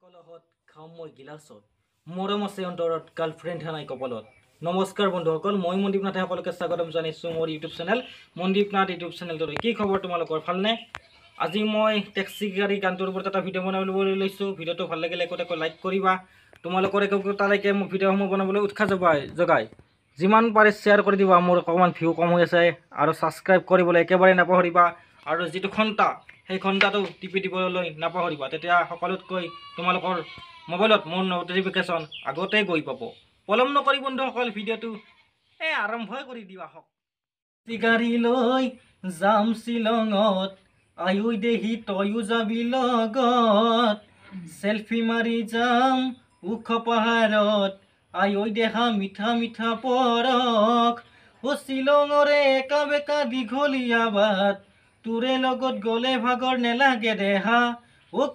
কলহত খাওঁ মই গিলাচত মৰম আছে অন্তৰত গাৰ্লফ্ৰেণ্ড নাই কপালত। নমস্কাৰ বন্ধুসকল, মই মনদীপ নাথে সকলোকে স্বাগতম জনাইছোঁ মোৰ YouTube channel Mandeep Nath YouTube চেনেলটোত। কি খবৰ তোমালোকৰ, ভালনে? আজি মই টেক্সি গাড়ী গানটোৰ ওপৰত এটা ভিডিঅ' বনাবলৈ লৈছোঁ। ভিডিঅ'টো ভাল লাগিলে একোটাকৈ লাইক কৰিবা। তোমালোকৰ একোটালৈকে মোক ভিডিঅ'সমূহ বনাবলৈ উৎসাহ জগাই যিমান পাৰে শ্বেয়াৰ কৰি দিবা। মোৰ অকণমান ভিউ কম হৈ আছে আৰু ছাবস্ক্ৰাইব কৰিবলৈ একেবাৰে নাপাহৰিবা। আৰু যিটো ঘণ্টা সেই ঘণ্টাটো টিপি দিবলৈ নাপাহৰিবা, তেতিয়া সকলোতকৈ তোমালোকৰ মোবাইলত মোৰ নটিফিকেশ্যন আগতেই গৈ পাব। পলম নকৰি বন্ধুসকল ভিডিঅ'টো আৰম্ভই কৰি দিবা হওক। গাড়ী লৈ যাম শ্বিলঙত, আয়ৈ দেহি তয়ো যাবি লগত, চেলফি মাৰি যাম ওখ পাহাৰত, আয়ৈ দেহা মিঠা মিঠা পৰশ, শ্বিলঙৰে একা বেকা দীঘলীয়া বাট, তোৰে লগত গ'লে ভাগৰ নেলাগে দেহা,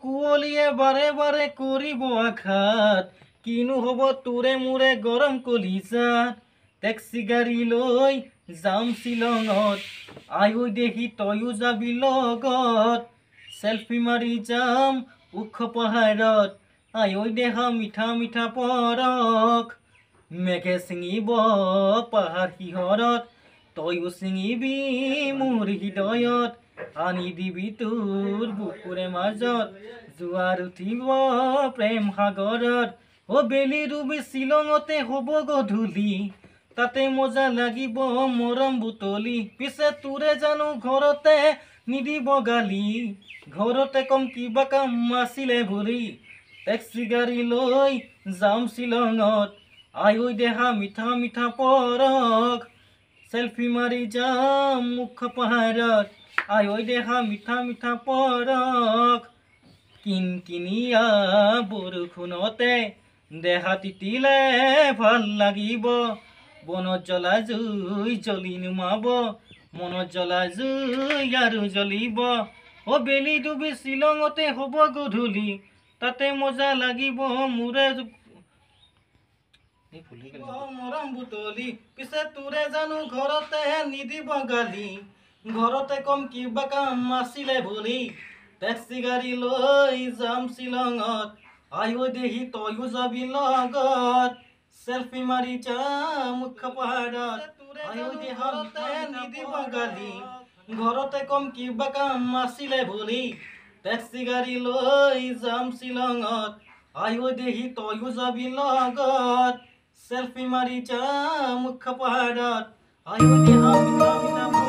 কুঁৱলীয়ে বাৰে বাৰে কৰিব আঘাত, কিনো হ'ব তোৰে মোৰে গৰম কলিজাত, টেক্সি গাড়ী লৈ যাম শ্বিলঙত, আয়ৈ দেহি তয়ো যাবি লগত, চেলফি মাৰি যাম ওখ পাহাৰত, আয়ৈ দেহা মিঠা মিঠা পৰশ, মেঘে ছিঙিব পাহাৰ শিহৰত, তয়ো ছিঙিবি মোৰ হৃদয়ত, আনি দিবি তোৰ বুকুৰে মাজত, জোৱাৰ উঠিব প্ৰেম সাগৰত, বেলি ডুবি শ্বিলঙতে হ'ব গধূলি, তাতে মজা লাগিব মৰম বুটলি, পিছে তোৰে জানো ঘৰতে নিদিব গালি, ঘৰতে কম কিবা কাম আছিলে বুলি, টেক্সি গাড়ী লৈ যাম শ্বিলঙত, আয়ৈ দেহা মিঠা মিঠা পৰশ, চেলফি মাৰি যাম ওখ পাহাৰত, আয়ৈ দেহা মিঠা মিঠা পৰশ, কিনকিনিয়া বৰষুণতে দেহা তিতিলে ভাল লাগিব, বনত জ্বলা জুই জ্বলি নুমাব, মনত জ্বলা জুই আৰু জ্বলিব, বেলি ডুবি শ্বিলঙতে হ'ব গধূলি, তাতে মজা লাগিব মোৰে মৰম বুটলি, পিছে তোৰে জানো ঘৰতে নিদিব গালি, ঘৰতে কম কিবা কাম আছিলে বুলি, টেক্সি গাড়ী লৈ যাম শ্বিলঙত, আয়ৈ দেহি তয়ো যাবি লগত, চেলফি মাৰি যাম ওখ পাহাৰত, আয়ৈ দেহা ঘৰতে নিদিব গালি, ঘৰতে কম কিবা কাম আছিলে বুলি, টেক্সি গাড়ী লৈ যাম শ্বিলঙত, আয়ৈ দেহি তয়ো যাবি লগত, চেলফি মাৰি যাম ওখ পাহাৰত, আয়ৈ দেহা মিঠা মিঠা